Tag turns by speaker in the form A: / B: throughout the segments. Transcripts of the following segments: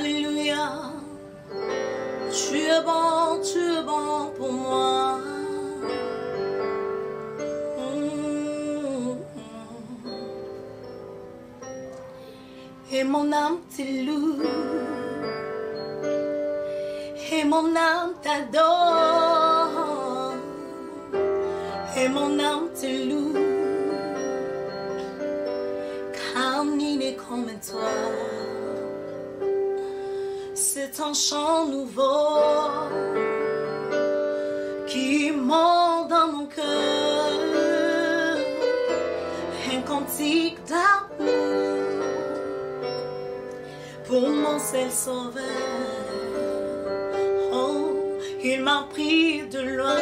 A: Alléluia. Tu es bon pour moi. Et mon âme te loue, et mon âme t'adore, et mon âme te loue, car il n'est comme toi. C'est un chant nouveau qui monte dans mon cœur, un cantique d'amour pour mon seul sauveur. Oh, il m'a pris de loin,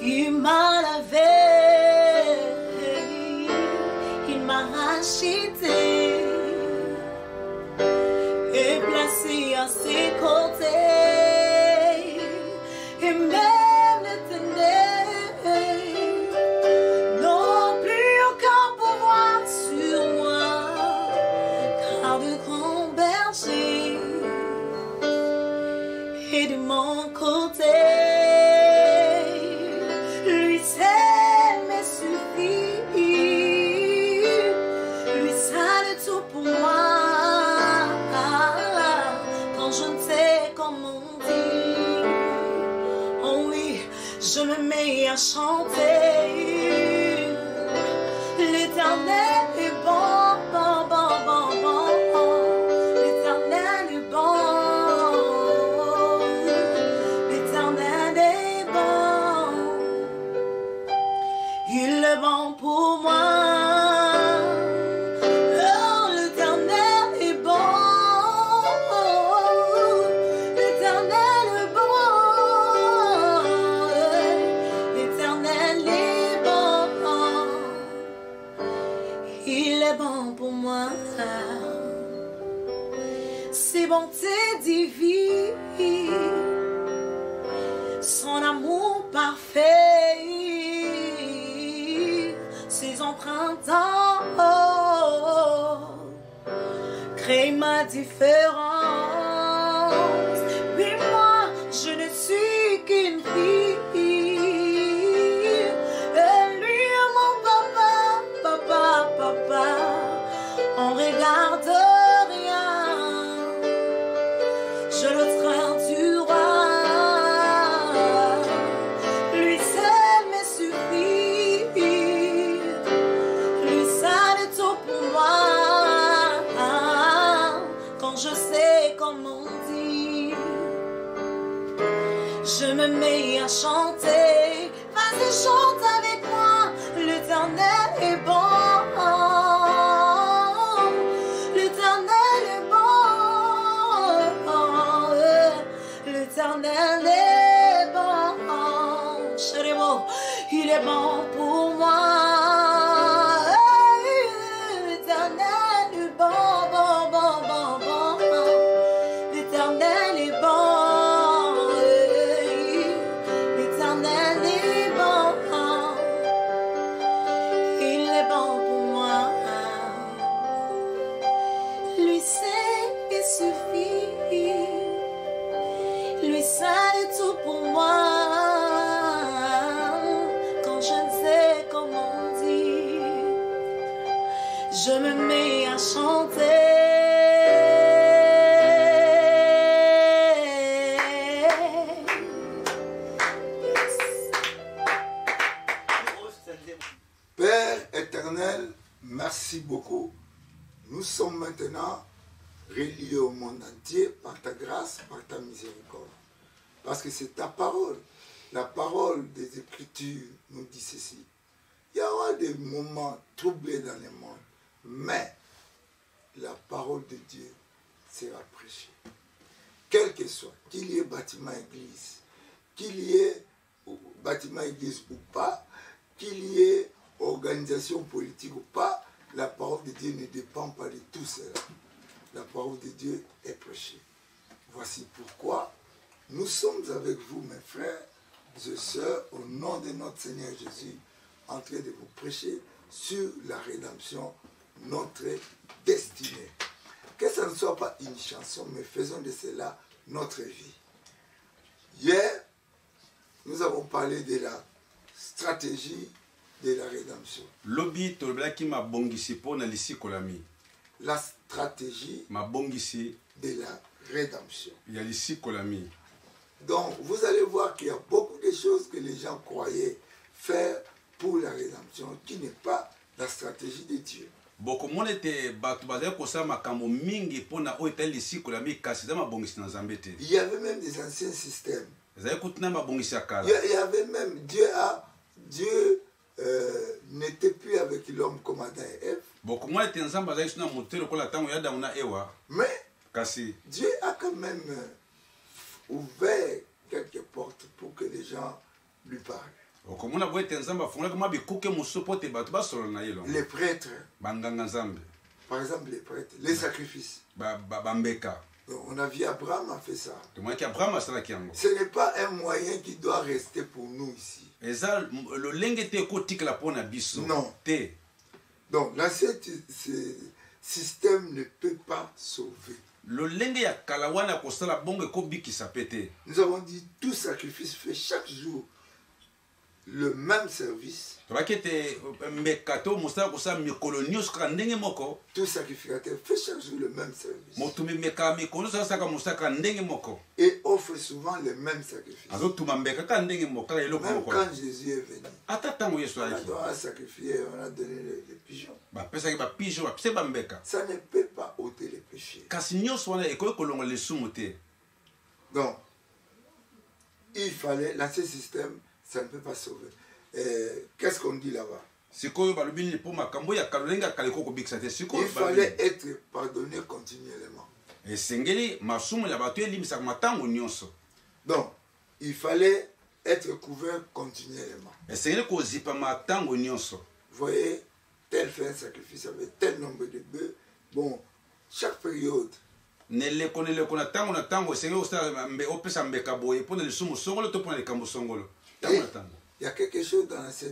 A: il m'a lavé, il m'a racheté et placé à ses côtés, et même l'éternel n'ont plus aucun pouvoir sur moi, car de grands bergers est de mon côté. Lui seul me suffit, lui seul est tout pour moi. Quand je ne sais comment dire, oh oui, je me mets à chanter. L'Éternel est bon, bon, bon, bon, bon. L'Éternel est bon. L'Éternel est bon. Il est bon pour moi. Oh, l'Éternel est bon. L'Éternel est bon. L'Éternel est bon. Il est bon pour moi. Ses bontés divines, son amour parfait, ses empreintes créent ma différence. Oui, moi, je ne suis qu'une fille, et lui, mon papa, papa, papa, on regarde rien. Je le train du roi, lui seul me suffit, lui seul est tout pour moi. Quand je sais comment dire, je me mets à chanter. Vas-y, chante avec moi. L'Éternel est bon. L'Éternel est bon. L'Éternel est bon. Chérémo, il est bon pour moi. L'Éternel est bon, bon, bon, bon, bon. L'Éternel est bon. L'Éternel est bon. Il est bon pour moi. Lui seul il suffit. Lui seul est tout pour moi. Quand je ne sais comment dire, je me mets à chanter.
B: Père éternel, merci beaucoup. Nous sommes maintenant reliés au monde entier par ta grâce, par ta miséricorde. Parce que c'est ta parole. La parole des Écritures nous dit ceci. Il y aura des moments troublés dans le monde, mais la parole de Dieu sera prêchée. Quel que soit, qu'il y ait bâtiment église, qu'il y ait bâtiment église ou pas, qu'il y ait organisation politique ou pas, la parole de Dieu ne dépend pas de tout cela. La parole de Dieu est prêchée. Voici pourquoi nous sommes avec vous, mes frères et sœurs, au nom de notre Seigneur Jésus, en train de vous prêcher sur la rédemption, notre destinée. que ça ne soit pas une chanson, mais faisons de cela notre vie. Hier, nous avons parlé de la stratégie de la rédemption.
C: Lobi tolobelaki mabongisi po na lisikolami.
B: La stratégie
C: mabongisi
B: de la rédemption.
C: Ya lisikolami.
B: Donc, vous allez voir qu'il y a beaucoup de choses que les gens croyaient faire pour la rédemption, qui n'est pas la stratégie de Dieu.
C: Bokomona te batu bazali kosala makambo mingi pona oyo etali lisikolami kasi eza mabongisi na Nzambe te.
B: Il y avait même des anciens systèmes.
C: Ezali kutina mabongisi ya kala.
B: Il y avait même Dieu n'était plus avec l'homme comme Adam et Ève.
C: Bokomona te Nzambe azali suna motelo kola tango ya Adamu na Ewa.
B: Mais
C: Kasi
B: Dieu a quand même ouvert quelques portes pour que les gens lui parlent.
C: okomona boye te Nzambe afungolaki mwa bikuke mosusu po te bato basolola na ye longo.
B: Les prêtres,
C: Banganga Nzambe.
B: par exemple les prêtres, les sacrifices.
C: Bambeka.
B: Donc, on a vu Abraham a fait ça.
C: Tomonaki Abraham asalaki yango.
B: Ce n'est pas un moyen qui doit rester pour nous ici.
C: Eza lolenge te ekotikala pona biso.
B: Non.
C: Te.
B: Donc l'ancien système ne peut pas sauver.
C: Lolenge ya kala wana kosala bongo ekobikisa pete.
B: Nous avons dit tout sacrifice fait chaque jour le même service.
C: Tobakete mbekato mosala kosala mikolo nyonso kaka ndenge moko.
B: Tout sacrificateur fait chaque jour le même service.
C: Motumi meka mikolo saka mosala kaka ndenge moko.
B: Et offre souvent les mêmes sacrifices.
C: Azotuma mbeka kaka ndenge moko kaka eloko
B: Même
C: moko.
B: quand Jésus est venu,
C: Ata tango Yesu
B: on
C: alaki.
B: a sacrifié, on a donné les pigeons.
C: Bapesaki bapigeon bapese bambeka.
B: Ça ne peut pas ôter les péchés.
C: Kasi nyonso wana ekoki kolongola lisumu te.
B: Donc, il fallait, l'ancien système, ça ne peut pas sauver. Qu'est-ce qu'on dit là-bas?
C: Sikoyo balobini po makambo ya kalolenga kaleko kobikisa te. Sikoyo
B: Il fallait être pardonné continuellement.
C: esengeli masumu ya bato elimisaka matango nyonso.
B: Donc, il fallait être couvert continuellement.
C: Esengeli kozipa matango nyonso.
B: Vous voyez, tel fait un sacrifice avec tel nombre de bœufs. Bon, chaque période.
C: Neleko na tango esengeli osala opesa mbeka boye pona lisumu songolo to pona likambo songolo. Tango na tango.
B: Il y a quelque chose dans l'ancien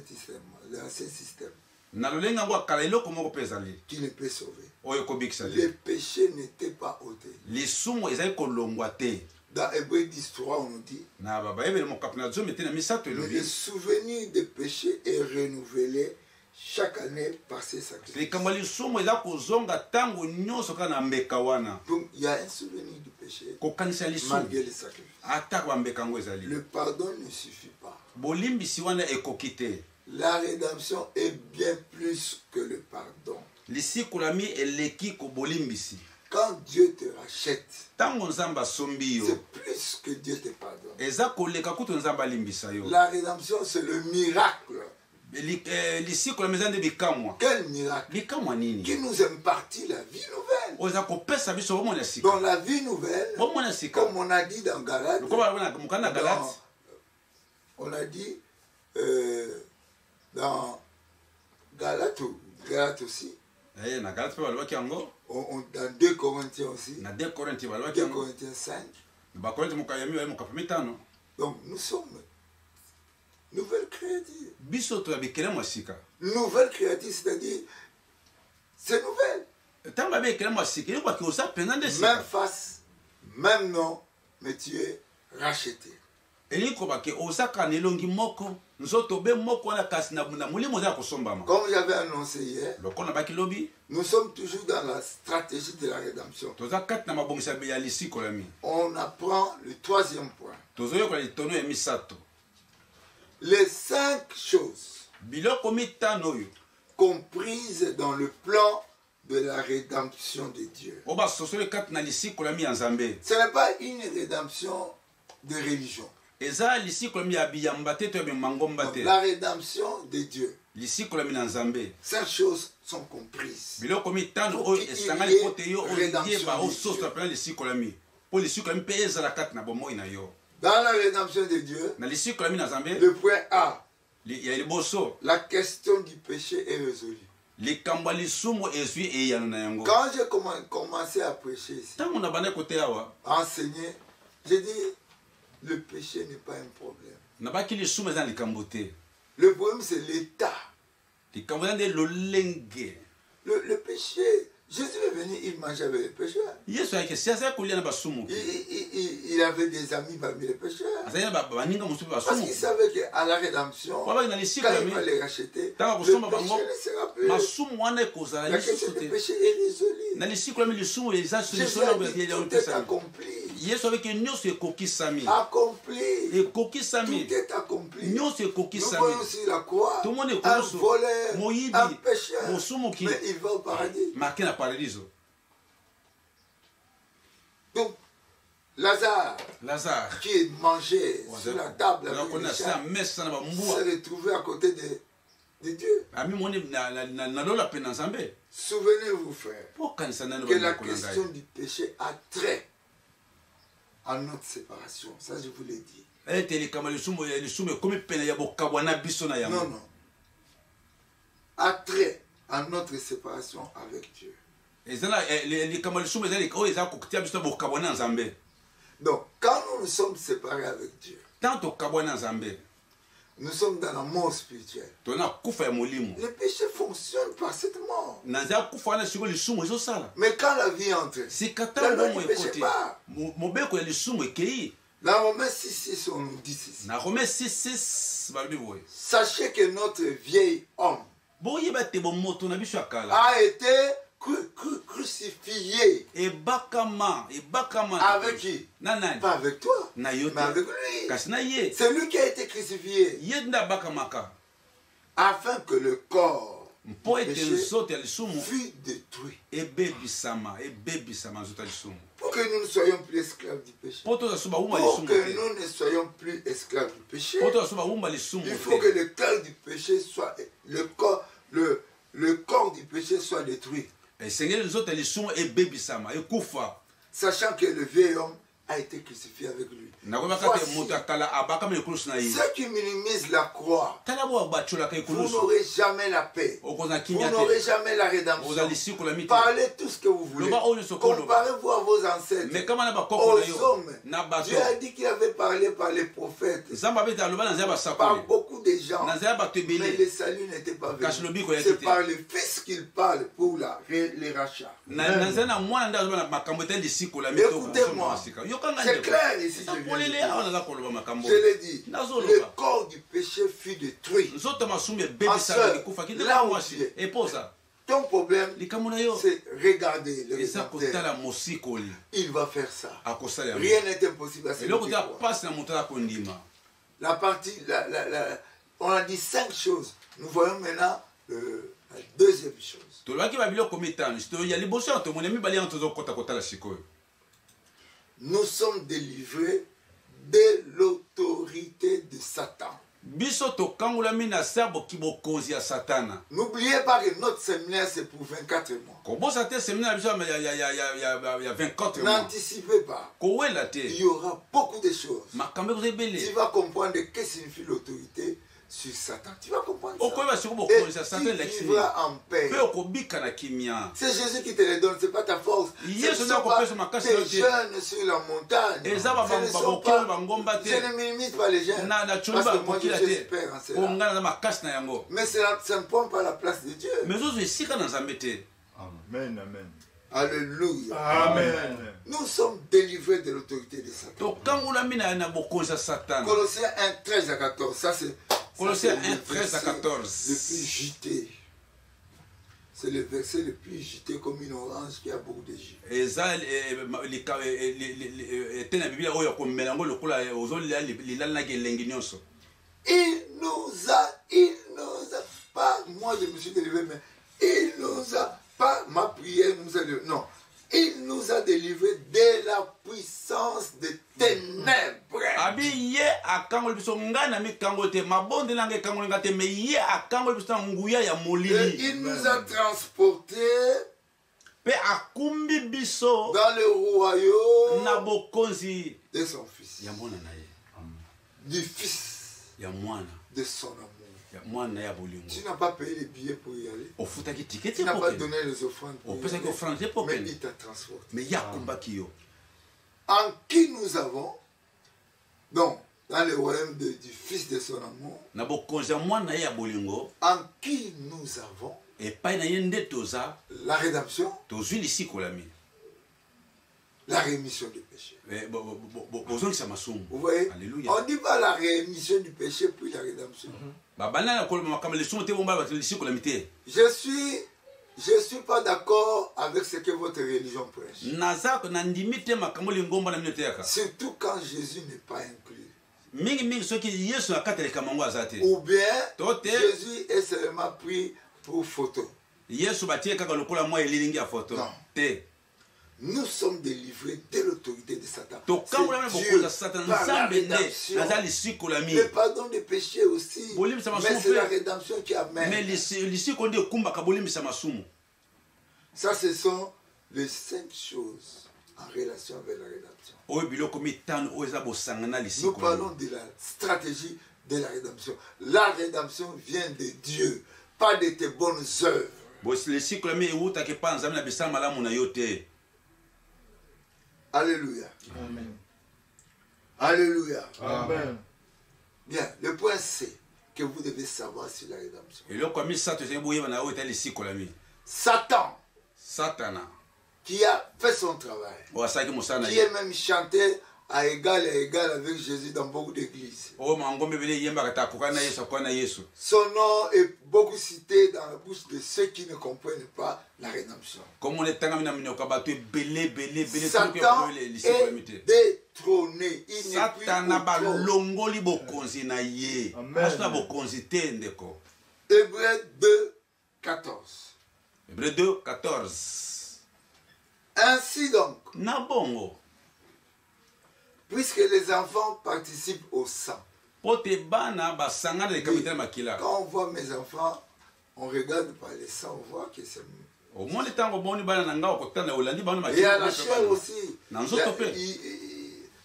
B: système
C: Na lolenga ngo akala eloko moko pezali.
B: qui ne peut sauver.
C: Oyo kobikisa te.
B: Les péchés n'étaient pas ôtés.
C: Lisumu ezali kolongwa te.
B: Dans Hébreux 10:3, on nous dit
C: Na baba ebele mokapi na zomi te na misato
B: mais
C: elobi.
B: le souvenir des péchés est renouvelé chaque année par ces sacrifices.
C: Likambo lisumu eza kozonga tango nyonso kaka na mbeka wana.
B: Donc, il y a un souvenir du péché
C: Kokanisa lisumu.
B: malgré les sacrifices.
C: Ata bambeka ngo ezali.
B: Le pardon ne suffit pas.
C: Bolimbisi wana ekoki te.
B: La rédemption est bien plus que le pardon.
C: Lisikolami eleki ko bolimbisi.
B: Quand Dieu te rachète,
C: Tango Nzamba sombi yo.
B: c'est plus que Dieu te pardonne.
C: Eza koleka kutu Nzamba limbisa yo.
B: La rédemption, c'est le miracle.
C: Lisikolami eza nde bikamwa.
B: Quel miracle
C: Bikamwa nini?
B: qui nous impartit la vie nouvelle.
C: Oza kopesa biso bomona sika.
B: Dans la vie nouvelle,
C: Bomona sika.
B: comme on a dit dans Galates,
C: Koba bana mukana Galate.
B: on a dit dans Galates aussi,
C: Na Galate pe balobaki yango.
B: dans 2 Corinthiens aussi,
C: Na 2 Corinthiens balobaki
B: 2
C: yango.
B: Corinthiens 5.
C: Ba Corinthiens mukayami bali mukapi mitano.
B: Donc nous sommes nouvelles créatures.
C: Biso to ya bikele mwasika.
B: Nouvelle créature, c'est-à-dire, c'est nouvelle.
C: Tango ba bikele mwasika, yo kwa kiosa penza nde
B: Même
C: sika.
B: face, même nom, mais tu es racheté.
C: Eliko bake osaka nelongi moko. Nzoto be moko na kasi na mulimo za kosombama.
B: Comme j'avais annoncé hier,
C: Lokona baki lobi.
B: nous sommes toujours dans la stratégie de la rédemption.
C: Toza kati na mabongisa be ya lisikolami.
B: On apprend le 3e point.
C: Tozoyoka litono ya misato.
B: Les 5 choses
C: Biloko mitano oyo
B: comprises dans le plan de la rédemption de Dieu.
C: oba sosole kati na lisikolami ya Nzambe.
B: Ce n'est pas une rédemption de religion.
C: Eza lisikolami ya biyamba te to ya bimangomba
B: Donc,
C: te.
B: la rédemption de Dieu.
C: Lisikolami na Nzambe.
B: 5 choses sont comprises.
C: Biloko mitano oyo esangani pote yo oyeba ososo pena lisikolami. Po lisikolami pe ezala kati na bomoi na yo.
B: Dans la rédemption de Dieu,
C: Na lisikolami na Nzambe
B: le point A,
C: ya liboso
B: la question du péché est résolue.
C: likambo lisumu ezwi eyano na yango.
B: Quand j'ai commencé à prêcher ici,
C: Tango na bande kote awa
B: à enseigner, j'ai dit, le péché n'est pas un problème.
C: na baki lisumu eza likambo te.
B: Le problème, c'est l'état.
C: Likambo eza nde lolenge.
B: Le péché, Jésus est venu, il mangeait avec les pécheurs. Il avait des amis parmi les pécheurs. Parce qu'il savait qu'à la rédemption, quand il va les racheter, le péché ne sera plus. La question du péché est résolue. Jésus a dit, tout est accompli. Accompli. Tout est accompli. Nous voyons sur la croix un voleur, un pécheur, mais il va au paradis. Donc, Lazare, qui est mangé sur la table avec les chats, s'est retrouvé à côté de Dieu. Souvenez-vous, frère, que la question du péché a trait à notre séparation. Ça, je vous l'ai dit. Non, non. A trait à notre séparation avec Dieu. Donc, quand nous nous sommes séparés avec Dieu, nous sommes dans la mort spirituelle. Le péché fonctionne par cette mort. Mais quand la vie entre, la loi ne péché pas. Dans Romains 6, on nous dit ceci. Sachez que notre vieil homme a été crucifié. Avec qui? Pas avec toi, mais avec lui. C'est lui qui a été crucifié. Afin que le corps fût détruit. Pour que nous ne soyons plus esclaves du péché. Pour que nous ne soyons plus esclaves du péché. Il faut que le corps du péché soit le corps du péché soit détruit. Sachant que le vieil homme a été crucifié avec lui. Ceux qui minimisent la croix, vous n'aurez jamais la paix. Vous n'aurez jamais la rédemption. Parlez tout ce que vous voulez. Comparez-vous à vos ancêtres, aux hommes. Dieu a dit qu'il avait parlé par les prophètes, par beaucoup de gens, mais le salut n'était pas venu. C'est par le Fils qu'il parle pour les rachats. Écoutez-moi. C'est clair ici, je l'ai dit. Le corps du péché fut détruit. Ma soeur, là où tu es, ton problème, c'est regarder le rédempteur. Il va faire ça. Rien n'est impossible à celui qui croit. La partie, on a dit 5 choses. Nous voyons maintenant la deuxième chose. Nous sommes délivrés de l'autorité de Satan. N'oubliez pas que notre séminaire c'est pour 24 mois. N'anticipez pas. Il y aura beaucoup de choses. Tu vas comprendre ce que signifie l'autorité sur Satan. Tu vas comprendre ça. Et tu vivras en paix. C'est Jésus qui te le donne, ce n'est pas ta force. Ce ne sont pas tes jeunes sur la montagne. Je ne minimise pas les jeunes. Parce que moi je suis expert en cela. Mais ça ne prend pas la place de Dieu. Amen, amen. Alléluia. Amen. Nous sommes délivrés de l'autorité de Satan. Colossiens 1, 13 à 14. Ça c'est Colossiens 1, 13 à 14. Le plus gité. C'est le verset le plus gité comme une orange qui a beaucoup de jus. Il nous a pas, moi je me suis délivré, mais il nous a pas, ma prière nous a délivré, non. Il nous a délivrés de la puissance des ténèbres. Et il nous a transportés dans le royaume de son fils. Du fils de son amour. Tu n'as pas payé les billets pour y aller. Tu n'as pas donné les offrandes pour y aller. Mais il t'a transporté. En qui nous avons donc dans le royaume du Fils de son amour,
C: na bokonzi ya mwana ye ya bolingo
B: en qui nous avons
C: epai na ye nde toza
B: la rédemption,
C: tozwi lisikolami
B: la rémission du péché.
C: bozongisa masumu.
B: Vous voyez?
C: Alléluia.
B: On dit pas la rémission du péché puis la rédemption.
C: babanda na koloba makambo lisumu te bomba bato lisikolami te.
B: Je suis pas d'accord avec ce que votre religion prêche.
C: naza nandimi te makambo lingomba na mino te yaka.
B: Surtout quand Jésus n'est pas inclus.
C: mingi soki yesu akateleka mango aza te.
B: Ou bien
C: Tote.
B: Jésus est seulement pris pour photo.
C: yesu batie kaka lokola mwa elilingi ya foto
B: Non.
C: te.
B: Nous sommes délivrés de l'autorité de Satan.
C: tokambola na
B: C'est
C: bokonza
B: Dieu
C: satana
B: par la
C: nzambe nde
B: rédemption.
C: naza lisikolami.
B: Le pardon des péchés aussi.
C: Bolimbisa
B: Mais
C: masumu
B: c'est la
C: pe.
B: rédemption qui amène.
C: mais lisiko nde ekumbaka bolimbisa masumu.
B: Ça, ce sont les 5 choses en relation avec la rédemption.
C: oyo biloko mitano oyo eza bosanga na
B: Nous
C: lisiko.
B: parlons de la stratégie de la rédemption. La rédemption vient de Dieu, pas de tes bonnes œuvres.
C: lisikolami ewutaki epa nzambe na bisala malamu na yo te.
B: Alléluia.
D: Amen.
B: Alléluia.
D: Amen.
B: Bien, le point C que vous devez savoir sur la rédemption.
C: eloko ya misato ezali boyeba na oyo etali lisikolami.
B: Satan,
C: satana
B: qui a fait son travail,
C: oyo asalaki mosala na
B: qui
C: ye
B: est même chanté à égal avec Jésus dans beaucoup d'églises.
C: oyo mangombe ebele eyembaka te akokani na yesu akokani na yesu.
B: Son nom est beaucoup cité dans la bouche de ceux qui ne comprennent pas la rédemption.
C: komo na etangami na minoko ya bato ebele
B: Satan
C: lisikolami te.
B: est détrôné. Il n'est
C: satana
B: plus au trône.
C: balongoli bokonzi na ye.
D: Amen.
C: aso na bokonzi te ndeko.
B: Hébreux 2, 14.
C: Hébreux 2, 14.
B: Ainsi donc,
C: na bongo
B: puisque les enfants participent au sang.
C: po te bana basangana likambo na makila.
B: Quand on voit mes enfants, on regarde par le sang, on voit que c'est...
C: omoni ntango boni bana na nga okotana olandi bana
B: Et à la
C: makila.
B: chair aussi.
C: Dans notre paix.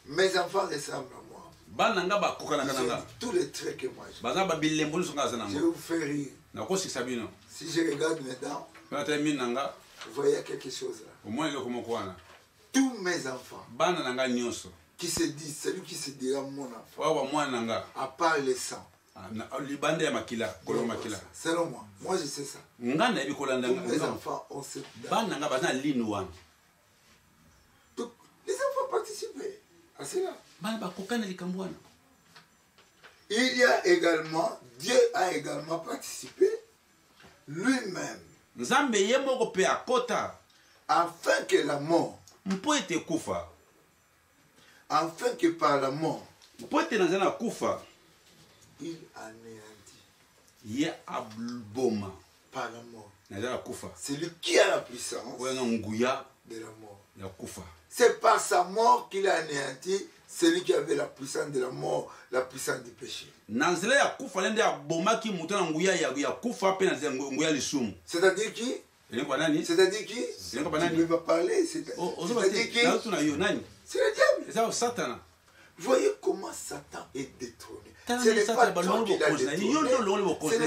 B: Mes enfants ressemblent à moi.
C: bana na nga bakokanaka
B: Ils
C: na
B: ont
C: nga
B: tous les traits que moi j'ai.
C: baza babilembo nyonso nga aza
B: Je vais
C: nango.
B: vous faire rire.
C: nakosikisa bino
B: Si je regarde mes dents,
C: mpe natali mini na nga
B: vous voyez quelque chose là.
C: omoni eloko moko wana.
B: Tous mes enfants
C: bana na nga nyonso
B: qui se disent, celui qui se dira mon enfant,
C: oyo bamwana na nga
B: à part le sang.
C: libanda ya makila koloko makila.
B: Selon moi je sais ça.
C: nga nayebi kolanda
B: Tous mes
C: nga.
B: enfants ont cette dent.
C: bana na nga baza na linu wana.
B: Donc, les enfants participent à cela.
C: bana bakokana likambo wana.
B: Il y a également, Dieu a également participé lui-même,
C: nzambe ye moko mpe akota
B: afin que la mort,
C: mpo ete kufa
B: afin que par la mort,
C: mpo ete na nzela na kufa
B: il anéantit.
C: ye aboma
B: Par la mort.
C: na nzela na kufa
B: Celui qui a la puissance
C: oyo na nguya
B: de la mort.
C: ya kufa.
B: C'est par sa mort qu'il a anéanti celui qui avait la puissance de la mort, la puissance du péché.
C: na nzela ya kufa le nde abomaki moto na nguya ya kufa mpe na nzela nguya ya lisumu.
B: C'est-à-dire qui?
C: elingi kwa nani?
B: C'est-à-dire qui?
C: C'est
B: Tu
C: pas nani.
B: peux pas parler. C'est-à-dire qui?
C: na yo nani?
B: C'est le diable.
C: eza satana.
B: Voyez comment Satan est détrôné.
C: Tala
B: Ce
C: ni
B: n'est
C: Satan
B: pas
C: ba
B: toi
C: longo
B: qui l'as
C: bokonzi na yo,
B: détrôné.
C: yo ndo longo bokonzi na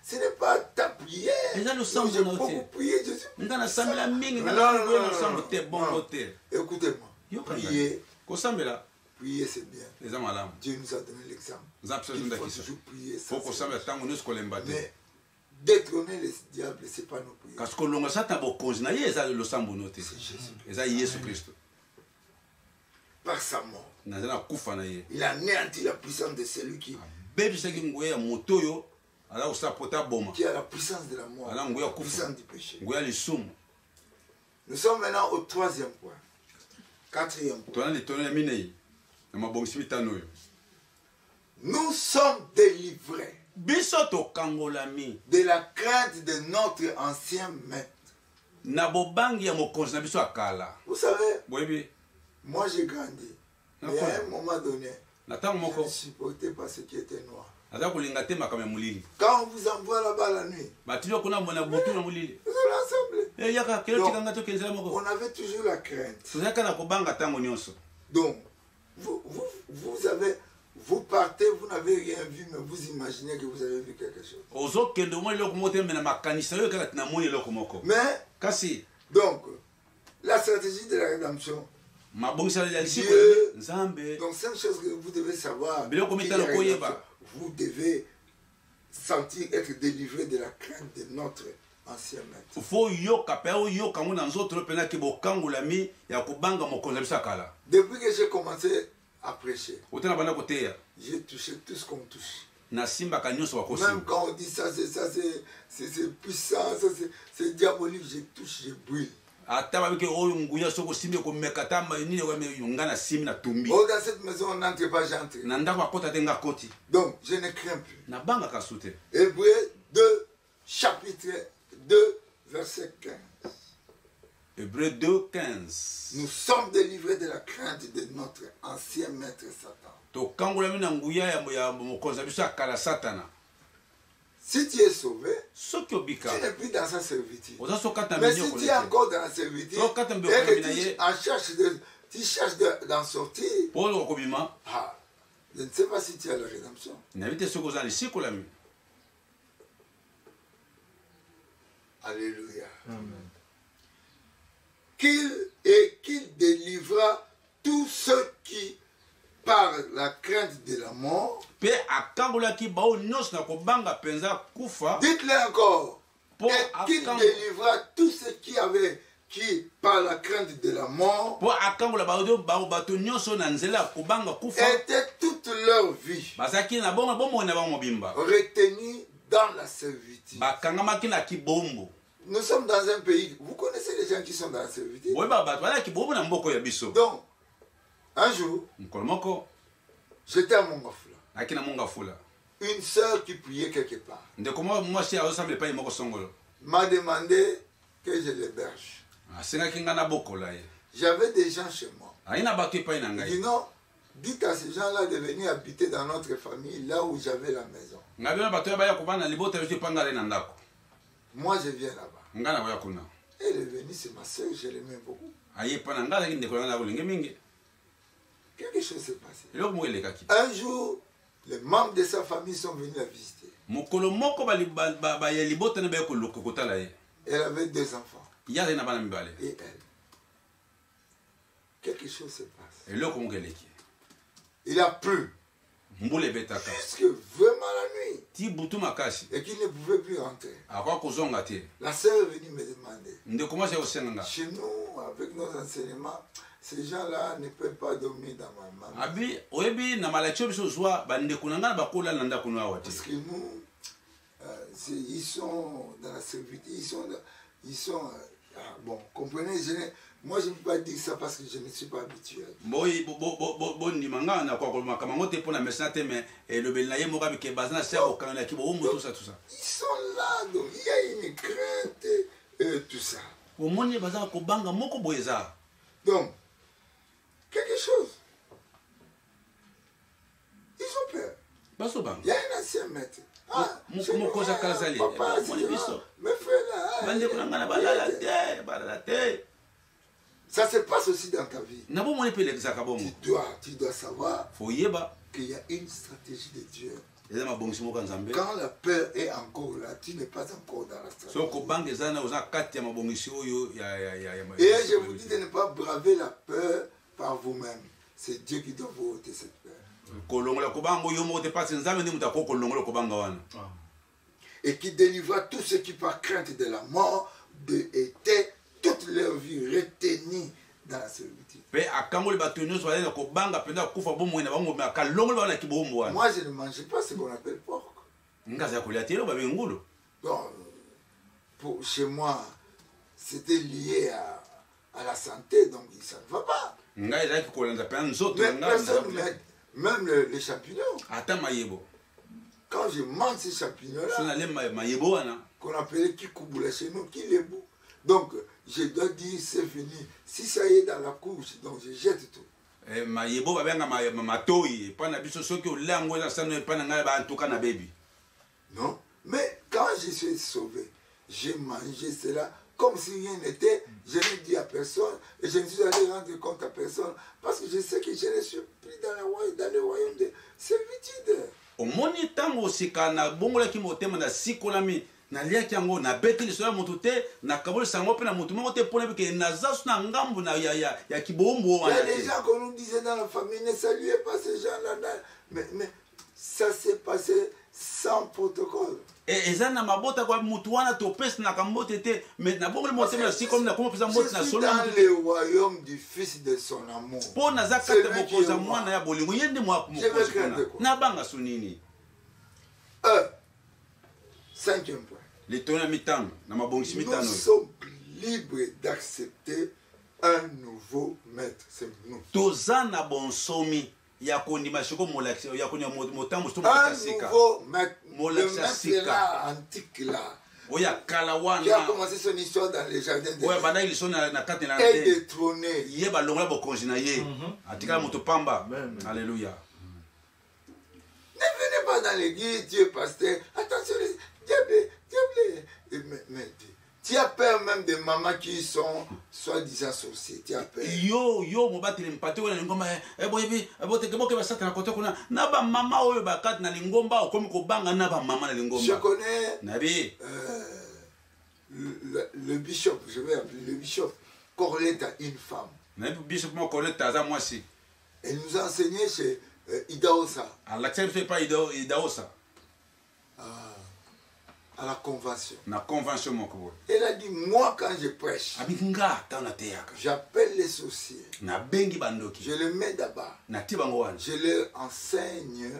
B: Ce n'est pas ta prière.
C: Eza le sang
B: Moi, j'ai
C: de notre-
B: beaucoup prié. Je suis...
C: nga nasambela mingi
B: Non,
C: nga
B: non,
C: nguya
B: non,
C: na sambo te
B: non,
C: bongo
B: non.
C: te.
B: Écoutez-moi.
C: yoka
B: Prier,
C: kosambela
B: prier c'est bien.
C: eza malamu.
B: Dieu nous a donné l'exemple.
C: nzambe so
B: Il faut
C: ezondakisa
B: toujours prier.
C: fo
B: Ça,
C: kosambela ntango nyonso kolemba te.
B: mais détrôner les diables, c'est pas nos prières.
C: kasi kolonga satana bokonzi na ye eza losambo no te.
B: C'est Jésus.
C: eza yesu kristo
B: Par sa mort,
C: na nzela na kufa na ye
B: il a anéanti la puissance de celui
C: abebisaki nguya ya moto oyo aza kosala po te aboma.
B: qui a la puissance de la mort,
C: Ala
B: la
C: nguya kufa.
B: puissance du péché.
C: nguya lisumu.
B: Nous sommes maintenant au troisième point. Quatrième point.
C: tona litono ya minei na mabongisi mitano oyo.
B: Nous sommes délivrés
C: biso tokangolami
B: de la crainte de notre ancien maître.
C: na bobangi ya mokonzi na biso akala.
B: Vous savez,
C: boyebi
B: moi j'ai grandi. Mais
C: D'accord.
B: à un moment donné,
C: na ntango
B: je
C: moko
B: ne supportais pas ce qui était noir.
C: aza kolinga te makambo ya molili.
B: Quand on vous envoie là-bas la nuit,
C: batili okona mona butu na molili.
B: vous allez ensemble.
C: yaka kelo
B: Donc,
C: tikanga tokenzela moko.
B: On avait toujours la crainte.
C: tozalaka na kobanga ntango nyonso.
B: Donc, vous partez, vous n'avez rien vu, mais vous imaginez que vous avez vu quelque chose.
C: ozokende omoni eloko moko te me na makanisa oyo kaka tinamoni eloko moko.
B: Mais,
C: kasi
B: donc, la stratégie de la rédemption, Dieu. Donc, c'est une chose que vous devez savoir. Vous devez sentir être délivré de la crainte de notre ancien maître. Depuis que j'ai commencé à prêcher, j'ai touché tout ce qu'on touche. Même quand on dit ça, c'est puissant, c'est diabolique, je touche, je brûle. Oh, dans cette maison, on n'entre pas, j'entre. Donc, je ne crains plus. Hébreux 2, chapitre 2, verset 15.
C: Hébreux 2, 15.
B: Nous sommes délivrés de la crainte de notre ancien maître Satan. Si tu es sauvé, tu n'es plus dans sa servitude. Mais si tu es encore dans la servitude et que tu cherches d'en sortir, je ne sais pas si tu as la rédemption. Alléluia. Amen. Qu'il délivra tous ceux qui, par la crainte de la mort, dites-le encore, et qu'il délivra tous ceux qui, par la crainte de la mort, étaient toute leur vie retenus dans la servitude. Nous sommes dans un pays, vous connaissez les gens qui sont dans la servitude. Donc, un jour, j'étais à Mongafula. Une sœur qui priait quelque part m'a demandé que je l'héberge. J'avais des gens chez moi. Il dit non, dites à ces gens-là de venir habiter dans notre famille, là où j'avais la maison. Moi, je viens là-bas. Elle est venue, c'est ma soeur, je l'aimais beaucoup. Quelque chose s'est passé. Un jour, les membres de sa famille sont venus la visiter. Elle avait 2 enfants. Et elle. Quelque chose se passe. Il a plu. Jusque vraiment la nuit. Et qu'il ne pouvait plus rentrer. La sœur est venue me demander. Chez nous, avec nos enseignements, ces gens-là ne peuvent pas dormir dans ma maison. Parce que nous, ils sont dans la servitude, ils sont bon, comprenez, moi je ne peux pas dire ça parce que je ne suis pas habitué. Ils sont là, donc il y a une crainte et tout ça. Donc, quelque chose. Ils ont peur. Il y a un ancien maître. Papa, mes frères là. Ça se passe aussi dans ta vie. Tu dois savoir qu'il y a une stratégie de Dieu. Quand la peur est encore là, tu n'es pas encore dans la stratégie. Et je vous dis de ne pas braver la peur par vous-même. C'est Dieu qui doit vous ôter cette peur. Et qui délivra tous ceux qui par crainte de la mort étaient toute leur vie retenus dans la servitude. Moi je ne mangeais pas ce qu'on appelle porc. Donc, chez moi c'était lié à la santé, donc ça ne va pas. Mais personne, même les champignons. Quand je mange ces champignons-là, qu'on appelait kikubula chez nous, kilebou. Donc, je dois dire, c'est fini. Si ça y est dans la couche, donc je jette tout. Non, mais quand je suis sauvé, j'ai mangé cela comme si rien n'était. Je n'ai dit à personne et je ne suis allé rendre compte à personne parce que je sais que je ne suis plus dans le royaume de servitude.
C: naliaki yango nabeti lisola moto te nakabolisa yango mpe na moto moko te mpona peke naza so na ngambu ya kibombo
B: Il y a des gens qu'on nous disait dans la famille, ne saluez pas ces gens-là. Mais ça s'est passé sans protocole.
C: eza na mabota kwa mutu wana topesi na kambote te mais na bongo moto na si comme na comment pesa moto na solo
B: dans le royaume du fils de son amour.
C: Po na zakata bokoza mwana ya bolingo yende mwa na banga sunini.
B: 5e point.
C: Les tonnes mitano na mabongisi mitano.
B: Nous sommes libres d'accepter un nouveau maître. C'est nous.
C: Tozana bonsomi ya kondima shiko molakisi ya konya motambo sto
B: motasika. Un nouveau maître. Le maître là antique là.
C: Oya kalawana.
B: Qui a commencé son histoire dans les jardins de
C: Oya bana ilison na kati na
B: et détrôné.
C: Yeba longola bokonzi na ye. Atika moto pamba. Alléluia.
B: Ne venez pas dans l'église, Dieu est pasteur. Attention, diable. Mais tu as peur même des mamans qui sont soi-disant sorciers. Tu as peur.
C: Yo, mon battre l'empathie, on a l'ingomba. Boyebi, bote ba sata na kote kuna. Na ba mama oyo ba kat na lingomba o komi ko banga na ba mama na lingomba.
B: Je connais.
C: Nabi.
B: Le bishop, je vais appeler le bishop. Corletta, une femme.
C: Nabi bishop mo Corletta za moi si.
B: Elle nous a enseigné chez Idaosa.
C: À l'accès fait pas Idaosa.
B: À la convention.
C: Na convention mon ko.
B: Elle a dit moi quand je prêche.
C: Abinga ta na teyaka.
B: J'appelle les sorciers.
C: Na bengi bandoki.
B: Je les mets d'abord.
C: Na tibango wana.
B: Je leur enseigne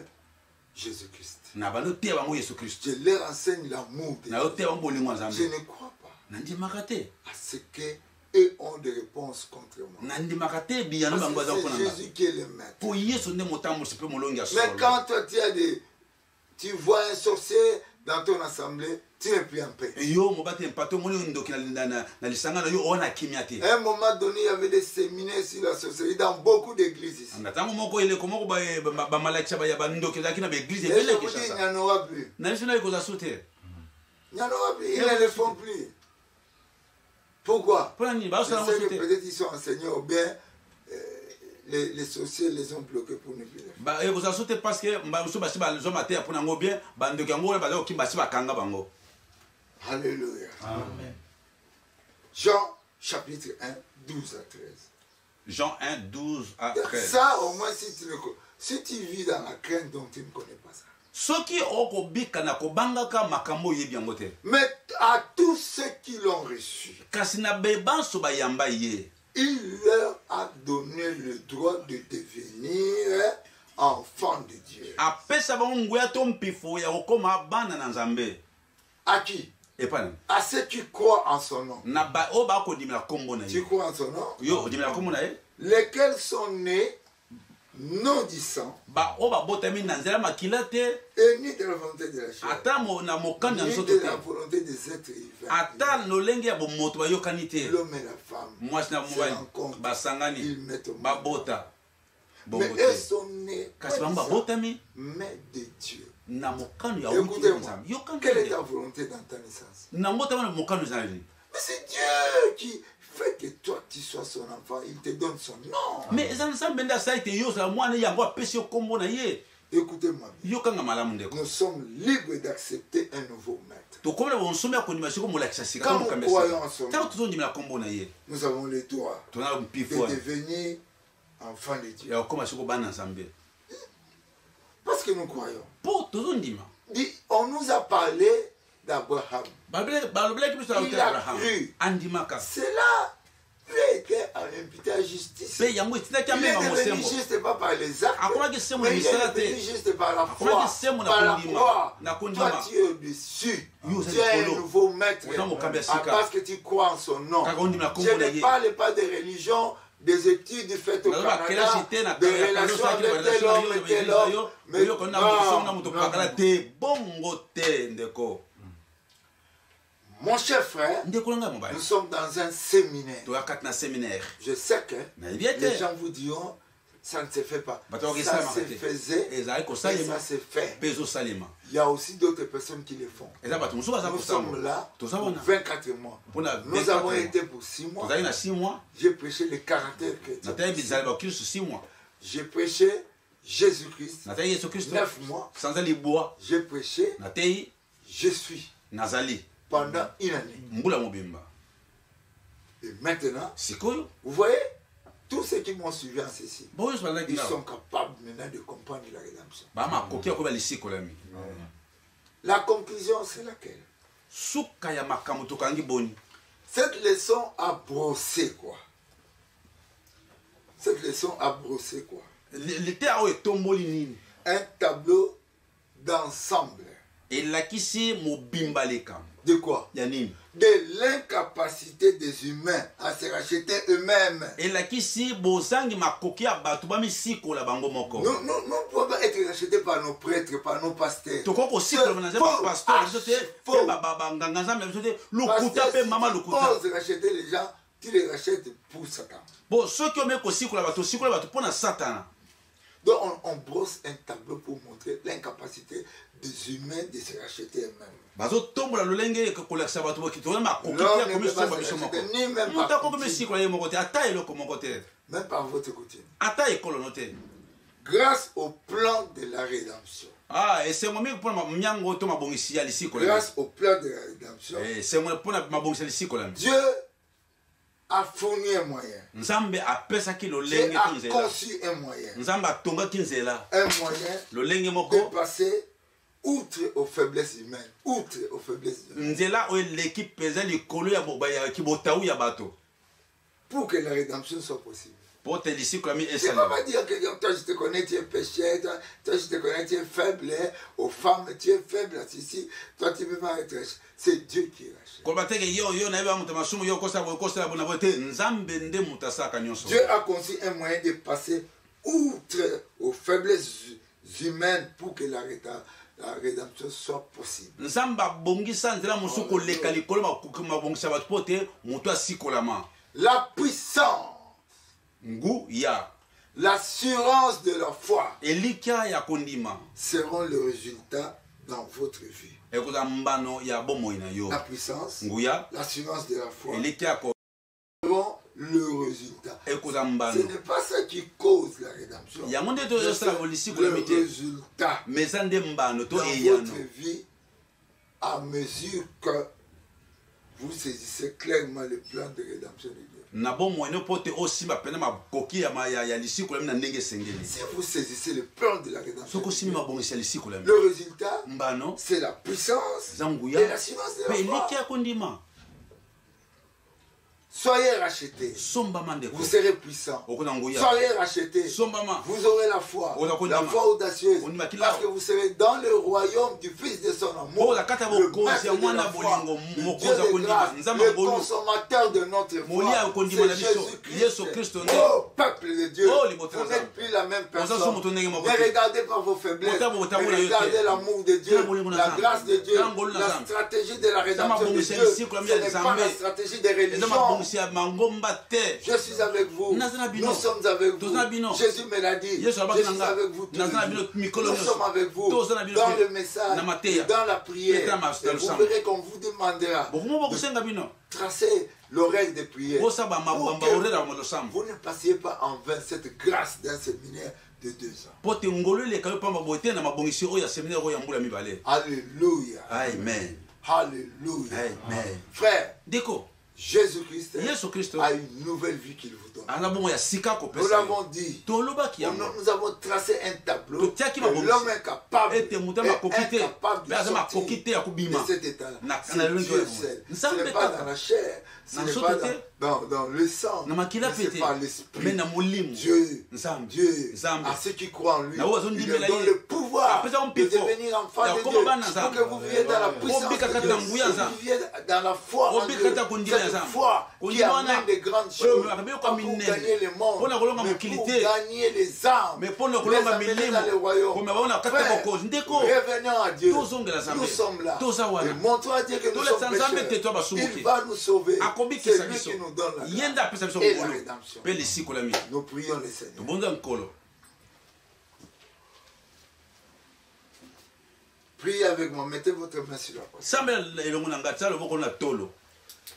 B: Jésus-Christ.
C: Na bano te bango Yesu Christ.
B: Je leur enseigne l'amour de
C: Dieu. Na te bango bolingo nzambe.
B: Je ne crois pas.
C: Nandi makate.
B: À ce que eux ont des réponses contre moi.
C: Nandi makate biyano bango za
B: C'est Jésus qui est le maître.
C: Pour Yesu ne motambo sipe molongi ya solo.
B: Mais quand toi tu vois un sorcier dans ton assemblée, tu n'es plus en paix.
C: Yo mobate empato moni ndoki na lisanga na yo ona kimia te.
B: À un moment donné, il y avait des séminaires sur la sorcellerie dans beaucoup d'églises ici.
C: Natango moko ile komoko ba malakisha ba ya bandoki za kina ba église
B: et
C: vile
B: kisha. Il n'y en aura plus.
C: Na lisona iko za sote.
B: Il n'y en aura plus. Ils ne le font plus. Pourquoi?
C: Parce
B: que peut-être ils sont enseignés ou bien les sorciers les ont bloqués pour ne plus le faire.
C: Bah, vous avez parce que
B: Alléluia. Amen. Jean chapitre 1, 12 à 13.
C: Jean 1, 12 à 13.
B: Ça, au moins, si tu vis dans la crainte dont tu ne connais pas ça. Mais à tous ceux qui l'ont reçu, il leur a donné le droit de devenir enfants de Dieu. À qui? À ceux qui croient en son nom. Tu crois en son nom? Lesquels sont nés non du sang, et ni de la volonté de la chair, ni de la volonté des êtres humains. L'homme et la femme se rencontrent, ils mettent au monde. Mais eux sont nés mais de Dieu. Écoutez-moi, quelle est ta volonté dans ta naissance? Mais c'est Dieu qui fait que toi tu sois son enfant, il te donne son nom.
C: Mais
B: écoutez-moi bien. Nous sommes libres d'accepter un nouveau maître. Quand nous croyons en son nom, nous avons le droit de devenir enfants de Dieu. Parce que nous croyons. On nous a parlé d'Abraham. Il a cru. Cela lui a été imputé à justice. Il est devenu juste pas par les actes, mais il est devenu juste par la foi. Par la foi. Toi, tu es au-dessus. Tu es un nouveau maître. Parce que tu crois en son nom. Je ne parle pas de religion, des études faites au Canada, de relations avec tel homme et tel homme. Mais mon cher frère, nous sommes dans un séminaire. Je sais que les gens vous diront, ça ne se fait pas. Ça se faisait et ça se fait. Il y a aussi d'autres personnes qui le font. Nous sommes là pour 24 mois. Nous avons été pour 6 mois. J'ai prêché le caractère chrétien. J'ai prêché Jésus-Christ 9 mois. J'ai prêché je suis.
C: Nazali.
B: Pendant une année.
C: Mbula mobimba.
B: Et maintenant,
C: Sikoyo.
B: vous voyez, tous ceux qui m'ont suivi en ceci,
C: Bon, je parle
B: ils sont capables maintenant de comprendre la rédemption.
C: Bama kokia ko bali sikola mi.
B: La conclusion, c'est laquelle?
C: Suka ya makamuto kangi boni.
B: Cette leçon a brossé quoi? Cette leçon a brossé quoi?
C: L'été a tomboli nini.
B: Un tableau d'ensemble.
C: Et la kisi mobimba lekam.
B: De quoi?
C: Yanini.
B: De l'incapacité des humains à se racheter eux-mêmes.
C: Et la kisi bozangi makokia batu bami sikola bango moko.
B: Nous ne pouvons pas être rachetés par nos prêtres, par nos pasteurs.
C: Tokoko sikola manaza par pasteur, c'est baba nganga mais c'est lukuta pe mama lukuta.
B: Pour racheter les gens, tu les rachètes pour Satan.
C: Bon, ceux qui ont mis sikola batu pour na Satan.
B: Donc on brosse un tableau pour montrer l'incapacité des humains de se racheter eux-mêmes.
C: Bazo tombola lolenge ke koleksa batu bakito na kokitia comme so ba biso moko.
B: Ni même
C: pas. Muta ko me sikola ye moko te ata eloko moko te.
B: Même par votre côté.
C: Ata ekolo note.
B: Grâce au plan de la rédemption.
C: Ah, et c'est moi pour mnyango to mabongisi ya lisikola.
B: Grâce au plan de la rédemption.
C: Et c'est moi pour mabongisi ya lisikola.
B: Dieu a fourni un moyen.
C: Nzambe apesa ki lo
B: Dieu
C: lenge
B: a
C: kinzela.
B: conçu un moyen.
C: Nzambe atonga kinzela.
B: Un moyen
C: lo lenge moko
B: de passer outre aux faiblesses humaines. Outre aux faiblesses humaines.
C: Nzela o l'équipe pesa likolo ya bobaya ki botaou ya bato.
B: Pour que la rédemption soit possible.
C: Pour te lisikola mi
B: C'est
C: esala.
B: pas dire que toi je te connais, tu es péché, toi je te connais, tu es faible, aux femmes, tu es faible, ici, toi tu ne peux pas être riche. C'est Dieu qui est riche. Dieu a conçu un moyen de passer outre aux faiblesses humaines pour que la rédemption soit possible. La puissance, l'assurance de la foi seront le résultat dans votre vie. La puissance, l'assurance de la foi seront le résultat. Ce n'est pas ça qui cause la rédemption. C'est le résultat dans votre vie à mesure que vous saisissez clairement le plan de rédemption de Dieu. Si vous saisissez le plan de la rédemption de Dieu, le résultat, c'est la puissance et l'assurance de la foi. Soyez rachetés, vous serez puissants. Soyez rachetés, vous aurez la foi audacieuse, parce que vous serez dans le royaume du Fils de son amour, le maître de la foi, le Dieu de grâce, le consommateur de notre foi, c'est Jésus-Christ. Oh, peuple de Dieu, vous n'êtes plus la même personne. Ne regardez pas vos faiblesses, mais regardez l'amour de Dieu, la grâce de Dieu, la stratégie de la rédemption de Dieu. Ce n'est pas la stratégie des religions. Je suis avec vous. Nous sommes avec vous. Jésus me l'a dit. Je suis avec vous tous les jours. Nous sommes avec vous dans le message et dans la prière. Et vous verrez qu'on vous demandera de tracer l'oreille de prière pour que vous ne passiez pas en vain cette grâce d'un séminaire de 2 ans. Alléluia.
C: Amen.
B: Alléluia.
C: Amen.
B: Frère,
C: Jésus-Christ
B: a une nouvelle vie qu'il vous donne. Nous l'avons dit. Nous avons tracé un tableau que l'homme est capable de sortir de cet état-là. C'est Dieu seul. Ce n'est pas dans la chair, ce n'est pas dans le sang, mais c'est par l'esprit. Dieu, à ceux qui croient en lui, il leur donne le pouvoir de devenir enfants de Dieu. Pour que vous viviez dans la puissance de Dieu, vous viviez dans la foi en Dieu. Cette foi qui amène de grandes choses, pas pour gagner le monde, mais pour gagner les âmes, les amener dans le royaume. Frère, revenons à Dieu. Nous sommes là. Et montrons à Dieu que nous sommes pécheurs. Il va nous sauver. C'est lui qui nous donne la grâce et la rédemption. Nous prions le Seigneur. Priez avec moi. Mettez votre main sur la poitrine.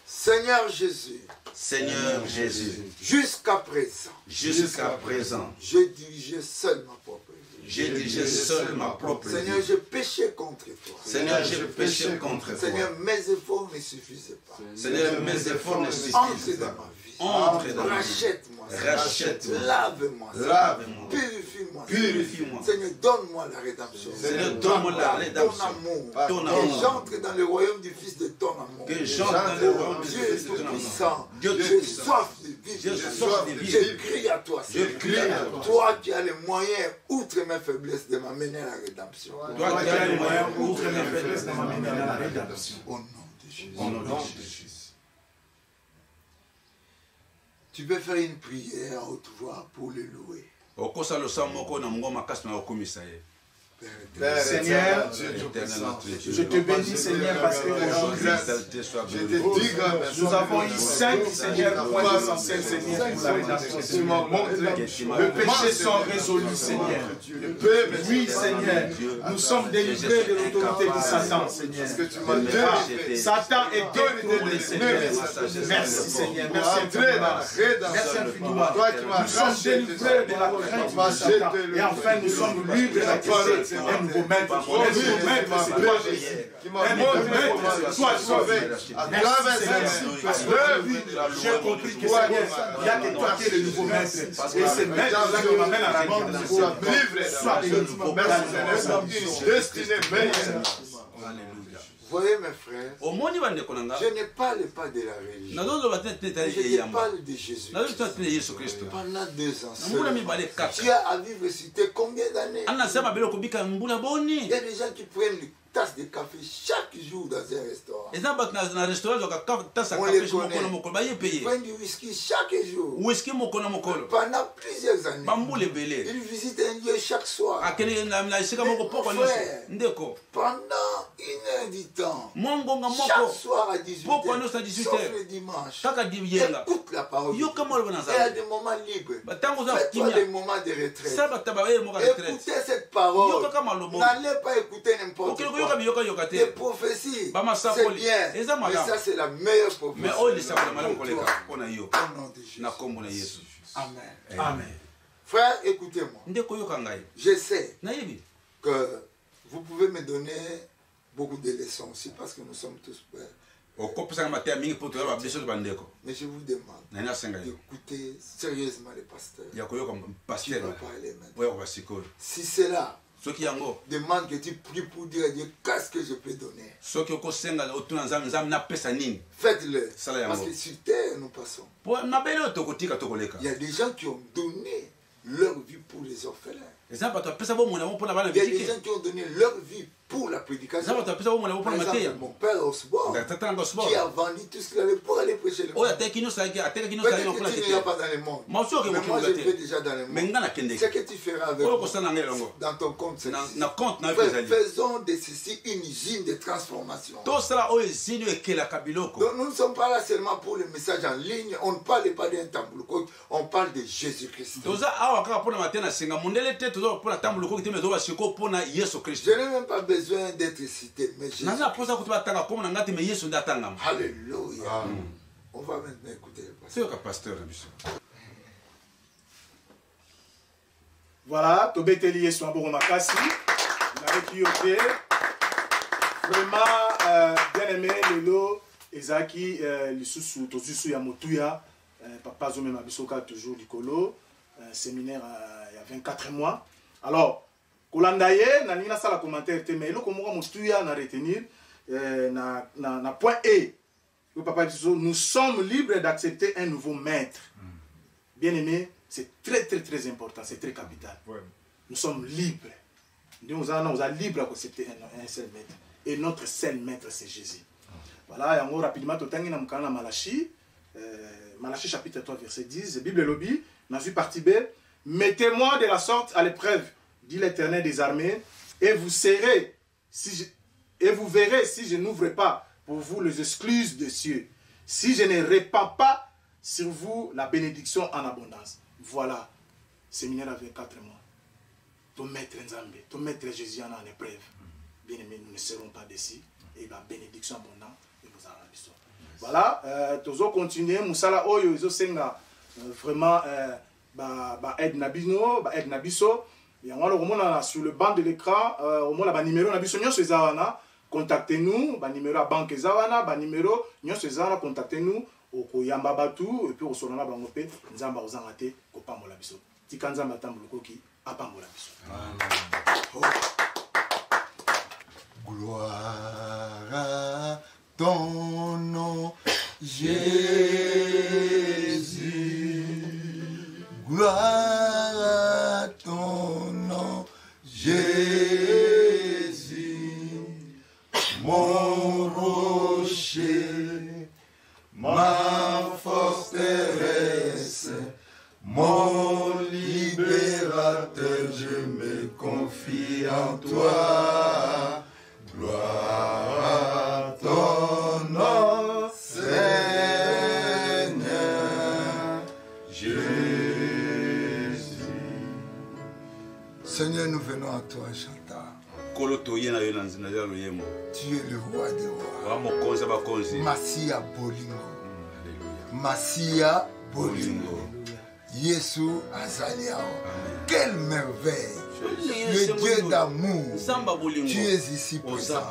B: Seigneur Jésus.
C: Seigneur Jésus.
B: Jusqu'à présent.
C: Jusqu'à présent.
B: Je dirigeais seul ma propre vie.
C: J'ai dirigé seul ma propre vie.
B: Seigneur, j'ai péché contre toi.
C: Seigneur, j'ai péché contre toi.
B: Seigneur, mes efforts ne suffisaient pas.
C: Seigneur, mes efforts ne suffisent
B: Entre dans
C: pas.
B: ma vie.
C: Entre dans ma vie.
B: Rachète-moi.
C: Rachète-moi.
B: Lave-moi.
C: Lave-moi.
B: Purifie-moi.
C: Purifie-moi.
B: Seigneur, donne-moi la rédemption.
C: Seigneur, donne-moi la rédemption.
B: Ton amour.
C: Ton
B: Que
C: amour.
B: j'entre dans le royaume du Fils de ton amour.
C: Que j'entre dans le royaume du
B: Dieu
C: Fils de ton amour.
B: tout-puissant.
C: Dieu
B: J'ai
C: tout-puissant.
B: soif de vivre.
C: J'ai soif de vivre.
B: Je crie à toi,
C: Je
B: Seigneur.
C: crie à toi.
B: Toi qui as les moyens, outre mes faiblesses, de m'amener à la rédemption.
C: Toi qui as les moyens, outre mes faiblesses, de m'amener à la rédemption.
B: Au nom de Jésus.
C: Au nom de Jésus.
B: Tu peux faire une prière à haute voix pour le louer.
C: Okosa losambo moko na mungu makasi na okomisa ye.
D: Seigneur, je te bénis, Seigneur, parce que aujourd'hui, nous avons eu 5, Seigneur, points essentiels, Seigneur, pour la rédemption. Tu m'as montré, le péché sont résolus, Seigneur. Oui, Seigneur, nous sommes délivrés de l'autorité de Satan, Seigneur. Satan est détrôné, Seigneur. Merci, Seigneur. Merci infiniment. Merci infiniment. Nous sommes délivrés de la crainte de Satan. Et enfin, nous sommes libres d'accepter un nouveau maître. Un nouveau maître, c'est toi, Jésus. Un nouveau maître, c'est toi, sauvé. Merci, Seigneur. J'ai compris que, Seigneur, il n'y a que toi qui es le nouveau maître. Et c'est maître-là qui m'amène à la grande soit béni. Merci,
B: destinée meilleure. Voyez mes frères, je ne parle pas de la religion. Je te parle de Jésus. Pendant 2 ans seulement, tu as à vivre cité combien d'années? Il y a des gens qui prennent une tasse de café chaque jour dans un restaurant. On les connaît. Ils prennent du whisky chaque jour. Pendant plusieurs années. Ils visitent un lieu chaque soir. Pendant 1 heure du temps, chaque soir à 18h, sauf le dimanche, écoute la parole. Il y a des moments libres. Faites-toi des moments de retraite. Écoutez cette parole. N'allez pas écouter n'importe quoi. Les prophéties, c'est bien. Mais ça, c'est la meilleure prophétie. Au nom de Jésus. Amen.
C: Amen.
B: Frère, écoutez-moi. Je sais que vous pouvez me donner beaucoup de leçons aussi parce que nous sommes tous frères. Mais je vous demande d'écouter sérieusement les pasteurs qui vont parler maintenant. Si c'est là, demande que tu pries pour dire à Dieu qu'est-ce que je peux donner. Faites-le. Parce que sur terre, nous passons. Il y a des gens qui ont donné leur vie pour les orphelins. Il y a des gens qui ont donné leur vie pour la prédication. Par exemple, mon père Osborne, qui a vendu tout ce qu'il avait pour aller prêcher le monde. Peut-être que tu n'iras pas dans le monde. Mais moi, je vais déjà dans le monde. Ce que tu feras avec moi, dans ton compte, faisons de ceci une usine de transformation. Donc, nous ne sommes pas là seulement pour le message en ligne. On ne parle pas d'un tambour, on parle de Jésus-Christ. Je n'ai même pas besoin d'être cité, mais Jésus. Alléluia. On va maintenant écouter le pasteur.
D: Voilà, Tobeteli et Swaboro Makasi. Vraiment, bien aimé, Lelo, Ezaki, Lissusu, Tozusu Yamotuya, Papa Zome Mabisoka, toujours Likolo, séminaire il y a 24 mois. Alors, Kolandaye, Nanina Sala commentaire, mais le Komora Motuya n'a retenir, na point E. Papa dit, nous sommes libres d'accepter un nouveau maître. Bien aimé, c'est très très très important, c'est très capital. Nous sommes libres. Nous sommes libres d'accepter un seul maître. Et notre seul maître, c'est Jésus. Voilà, et en gros, rapidement, Malachi, Malachi chapitre 3, verset 10, la Bible lobby, dans une partie B, mettez-moi de la sorte à l'épreuve, dit l'Éternel des armées, et vous serez, et vous verrez si je n'ouvre pas pour vous les excuses des cieux, si je ne répands pas sur vous la bénédiction en abondance. Voilà, séminaire à 24 mois. Ton maître Nzambe, ton maître Jésus en épreuve. Bien aimé, nous ne serons pas d'ici. Et la bénédiction abondante, et nous allons l'histoire. Voilà, nous allons continuer. Moussala Oyo, ils ont vraiment aide Nabino, aide Nabiso. Et on sur le banc de l'écran, on a un numéro, on a besoin de ce contactez-nous, un numéro à banque Zawana, un numéro, contactez-nous, au Koyamba Batu, et puis au Solana Bangope, Nzamba Ozangate, Kopamola Biso. Tikanza Matambuko qui a Pamola Biso.
B: Gloire à ton nom, Jésus. Gloire à ton nom, Jésus. Mon rocher, ma forteresse, mon libérateur, je me confie en toi. Gloire à ton nom, Seigneur Jésus. Seigneur, nous venons à toi, Chantal. Tu es le roi des rois. Masia Bolingo. Masia Bolingo. Yesu Azaliao. Quelle merveille. Le Dieu d'amour. Tu es ici présent.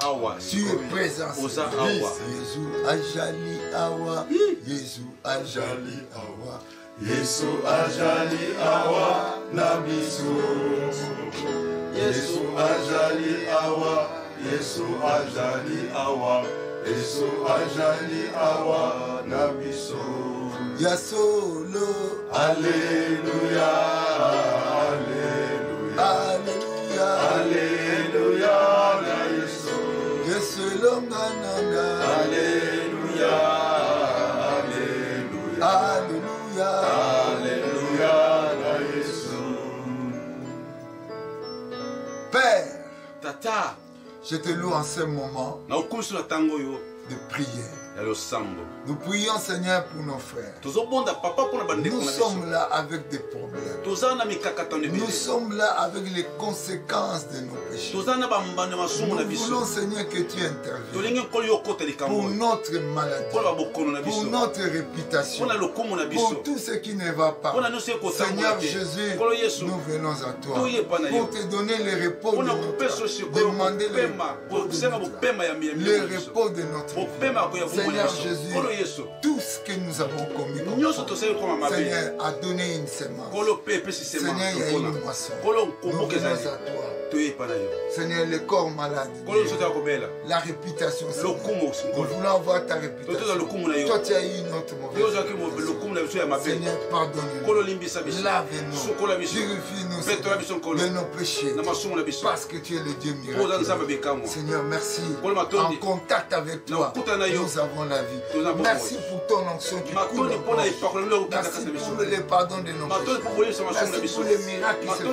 B: Tu es présent. Yesu Ajali Awa. Yesu Ajali Awa. Yesu Ajali Awa. Nabiso. Yesu Ajali Awa. Yesu Ajali Awa. Yesu Ajali Awa. Nabiso. Yasolo. Alléluia. Alléluia. Alléluia. Yesu longananga. Alléluia. Alléluia. Alléluia. Alléluia. Père, Tata, je te loue en ce moment de prière. Nous prions, Seigneur, pour nos frères. Nous sommes là avec des problèmes. Nous sommes là avec les conséquences de nos péchés. Nous voulons, Seigneur, que tu interviennes pour notre maladie, pour notre réputation, pour tout ce qui ne va pas. Seigneur Jésus, nous venons à toi pour te donner le repos de notre âme, demander le repos de notre vie. Seigneur Jésus, tout ce que nous avons commis comme Seigneur a donné une semence. Seigneur, il y a une moisson. Nous venons à toi. Seigneur, le corps malade, la réputation, Seigneur. Nous voulons avoir ta réputation. Toi, tu as eu notre mauvaise. Seigneur, pardonne-nous. Lave-nous. Purifie-nous de nos péchés. Parce que tu es le Dieu miraculeux. Seigneur, merci. En contact avec toi, nous avons la vie. Merci pour ton onction qui coule. Merci pour le pardon de nos péchés. Merci pour les miracles qui se font.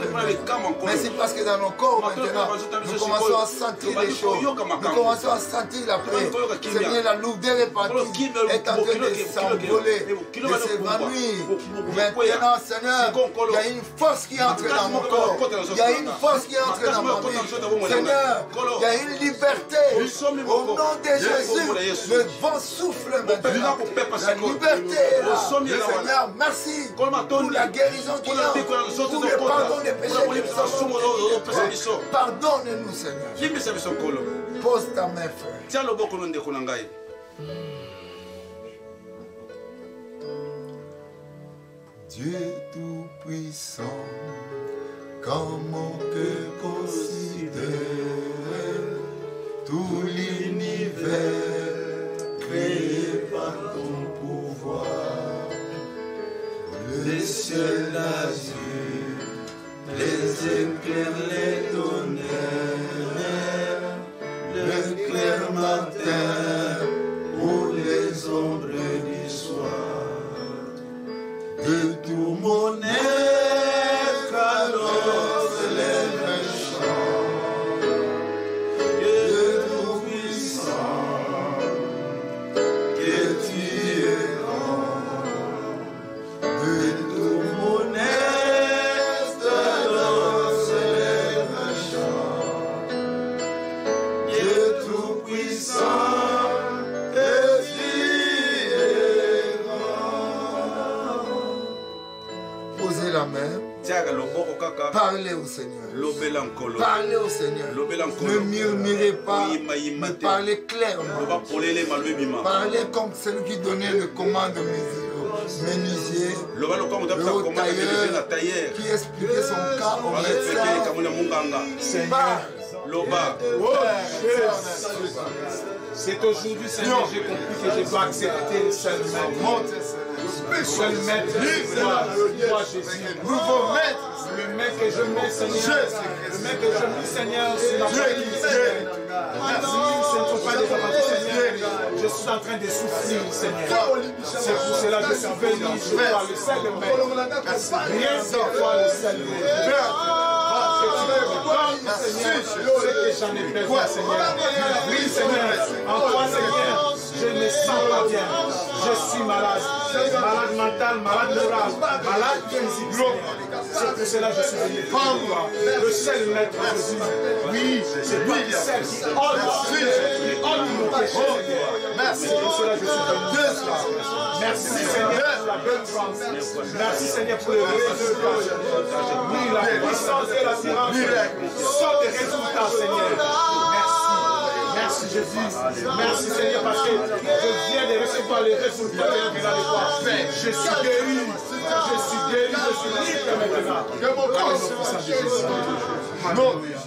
B: Merci parce que dans nos corps, maintenant, nous commençons à sentir les choses. Nous commençons à sentir la paix. Seigneur, la lourdeur est partie, est en train de s'envoler, de s'évanouir. Maintenant, Seigneur, il y a une force qui entre dans mon corps. Il y a une force qui entre dans ma vie. Seigneur, il y a une liberté. Au nom de Jésus, le vent souffle maintenant. La liberté est là. Seigneur, merci pour la guérison qu'il y a, pour le pardon des péchés que nous avons. Pardonne-nous, Seigneur. Pose ta main, frère. Dieu tout-puissant, comment on peut considérer tout l'univers créé par ton pouvoir, le ciel azur, les éclairs, les tonnerres, le clair matin ou les ombres du soir. De tout mon être, alors les méchants, Parlez au Seigneur.
C: Lobela nkolo.
B: Parlez au Seigneur.
C: Lobela nkolo.
B: Ne murmurez pas, mais parlez clairement.
C: Loba polele malwe bima.
B: Parlez comme celui qui donnait le commande au menuisier,
C: Loba lokwa muta
B: le
C: pesa
B: haut
C: komanda menuisier na
B: tailleur,
C: tailleur.
B: qui expliquait son cas au
C: Wala fekele
B: médecin.
C: kamuna munganga.
B: Parle.
C: Loba.
D: Oh, c'est aujourd'hui, Seigneur, j'ai compris que je dois accepter le seul maître. Le seul maître, toi, Jésus.
B: Nouveau maître.
D: Le maître que je mets, Seigneur. Le maître que je mets, Seigneur, sur la famille, Seigneur. Merci, ce ne sont pas des avantages, Seigneur. Je suis en train de souffrir, Seigneur. C'est pour cela que je suis venu. Je dois le seul maître. Rien que toi, le seul maître. Seigneur, ce que j'en ai besoin, Seigneur. Oui, Seigneur, en toi, Seigneur, je ne me sens pas bien. Je suis malade. Malade mental, malade moral, malade physique. C'est pour cela que je suis venu prendre toi, le seul maître Jésus. Oui, c'est toi qui seul qui ôte mon péché. Merci, pour cela que je suis venu. Merci, Seigneur, pour la bonne chance. Merci, Seigneur, pour le résultat. Oui, la puissance et l'assurance sont des résultats, Seigneur. Merci. Merci Jésus. Merci Seigneur parce que je viens de recevoir les résultats de la foi. Je suis guéri. Je suis guéri. Je suis libre maintenant. Que mon corps soit Jésus. Alléluia.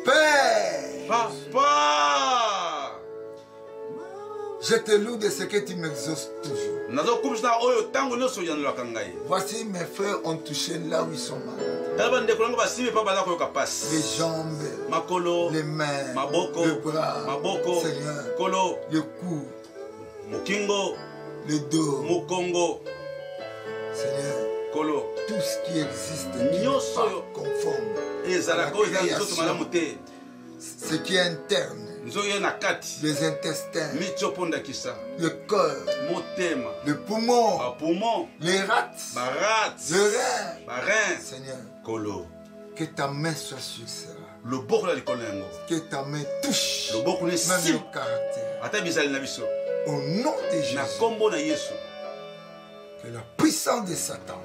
B: Père,
C: Papa.
B: je te loue de ce que tu m'exauces toujours. Voici mes frères ont touché là où ils sont malades. Les jambes, les mains, le bras, Seigneur, le cou, le dos. Seigneur, tout ce qui existe qui n'est pas conforme à la création, ce qui est interne, les intestins, le cœur, le poumon, les rats, le rein. Seigneur, que ta main soit sur cela. Que ta main touche même le caractère. Au nom de Jésus. Que la puissance de Satan,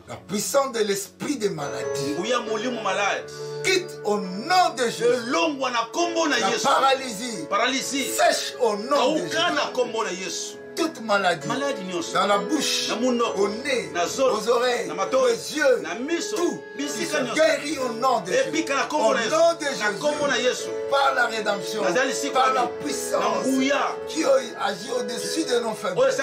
B: la puissance de l'esprit de maladie, quitte au nom de Jésus. La paralysie sèche au nom de Jésus. Toute maladie, dans la bouche, au nez, aux oreilles, aux yeux, tout, ils sont guéris au nom de Jésus. Au nom de Jésus, par la rédemption, par la puissance qui agit au-dessus de nos faiblesses.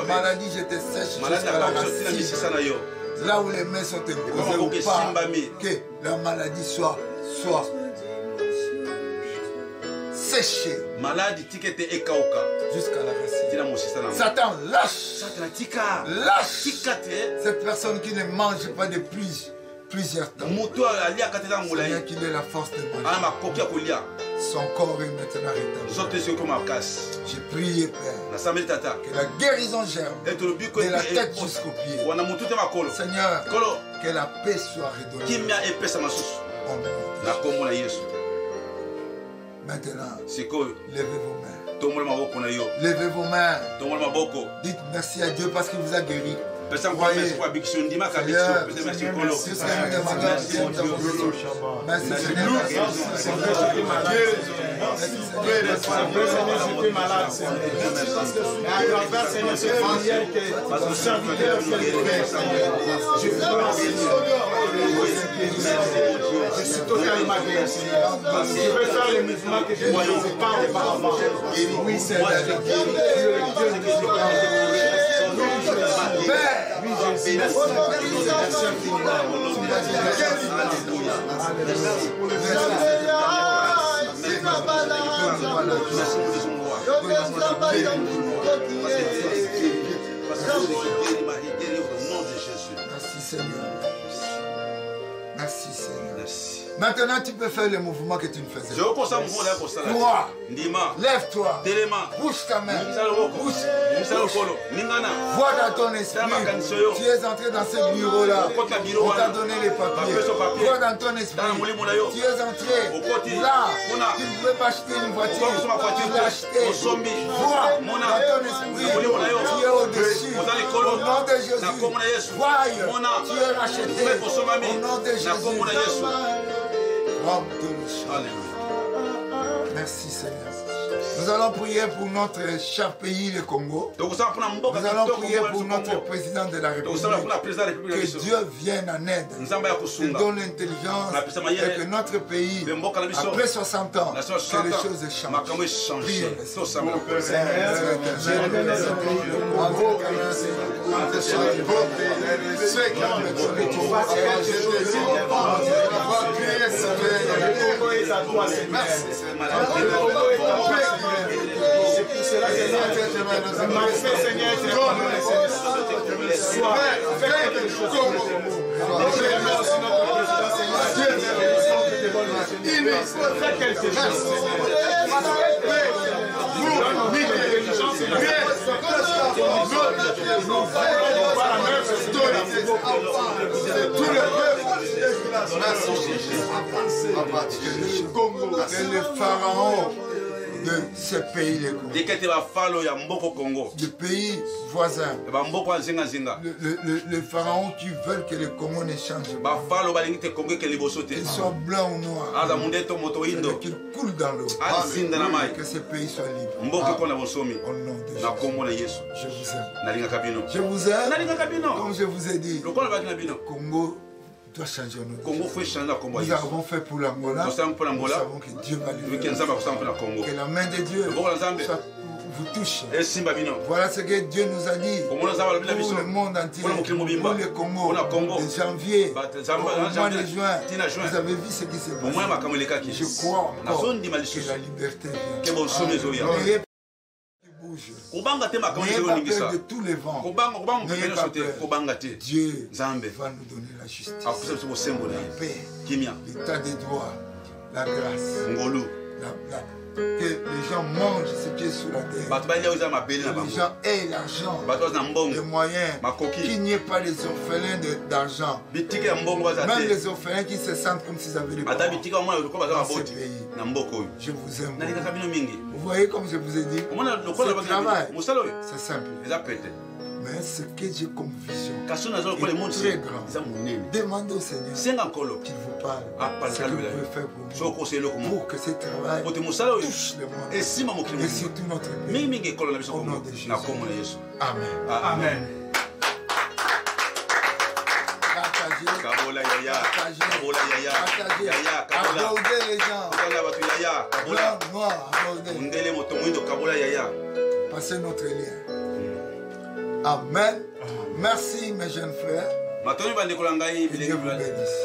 B: Maladie, je te sèche jusqu'à la racine. Là où les mains sont imposées ou pas, que la maladie soit séchée jusqu'à la racine. Satan, lâche cette personne qui ne mange pas de plusieurs temps. Seigneur, qu'il ait la force de manger. Son corps est maintenant rétabli. J'ai prié, Père, que la guérison germe de la tête jusqu'aux pieds. Seigneur, que la paix soit redonnée. Maintenant, levez vos mains. Levez vos mains. Dites merci à Dieu parce qu'il vous a guéri. Merci
D: je suis totalement guéri. Je vais faire les mouvements que je ne faisais pas auparavant. Oui, Seigneur.
B: Merci Seigneur. Merci Seigneur.
C: Merci.
B: Maintenant, tu peux faire le mouvement que tu ne faisais pas. 3. Lève-toi. Bouge ta main. Bouge. Vois dans ton esprit. Tu es entré dans ce bureau-là. On t'a donné les papiers. Vois dans ton esprit. Tu es entré. Là, tu ne pouvais pas acheter une voiture. Tu l'as acheté. Vois dans ton esprit. Tu es au-dessus. Au nom de Jésus. Vois, tu es racheté. Au nom de Jésus. Merci Seigneur. Nous allons prier pour notre cher pays, le Congo. Nous allons prier pour notre président de la République. Que Dieu vienne en aide. Qu'il donne l'intelligence et que notre pays, après 60 ans, que les choses changent. Priez.
D: C'est pour cela que Seigneur,
B: que le pharaon de ce pays, le pays voisin, le pharaon qui veut que le Congo ne change pas, qu'il soit blanc ou noir, qu'il coule dans l'eau, que ce pays soit libre. Au nom de Jésus, je vous aime. Comme je vous ai dit, le Congo doit changer notre Congo. Nous avons fait pour l'Angola. Nous savons que Dieu va libérer. Que la main de Dieu vous touche. Voilà ce que Dieu nous a dit pour le monde entier, pour le Congo. De janvier au mois de juin, vous avez vu ce qui s'est passé. Je crois encore que la liberté vient. N'ayez pas peur de tous les vents. N'ayez pas peur. Dieu va nous donner la justice, la paix, l'état des droits, la grâce, que les gens mangent ce qui est sous la terre, que les gens aient l'argent, les moyens, qu'il n'y ait pas les orphelins d'argent, même les orphelins qui se sentent comme s'ils avaient des parents dans ce pays. Je vous aime. Vous voyez comme je vous ai dit, ce travail, c'est simple. Mais ce que j'ai comme vision est très grand. Demandez au Seigneur qu'il vous parle ce que vous pouvez faire pour que ce travail touche le monde et surtout notre pays. Au nom de Jésus. Amen.
C: Amen.
B: Applaudez les gens. Blanc, noir, applaudez. Passez notre lien. Amen. Merci mes jeunes frères. Que Dieu vous bénisse.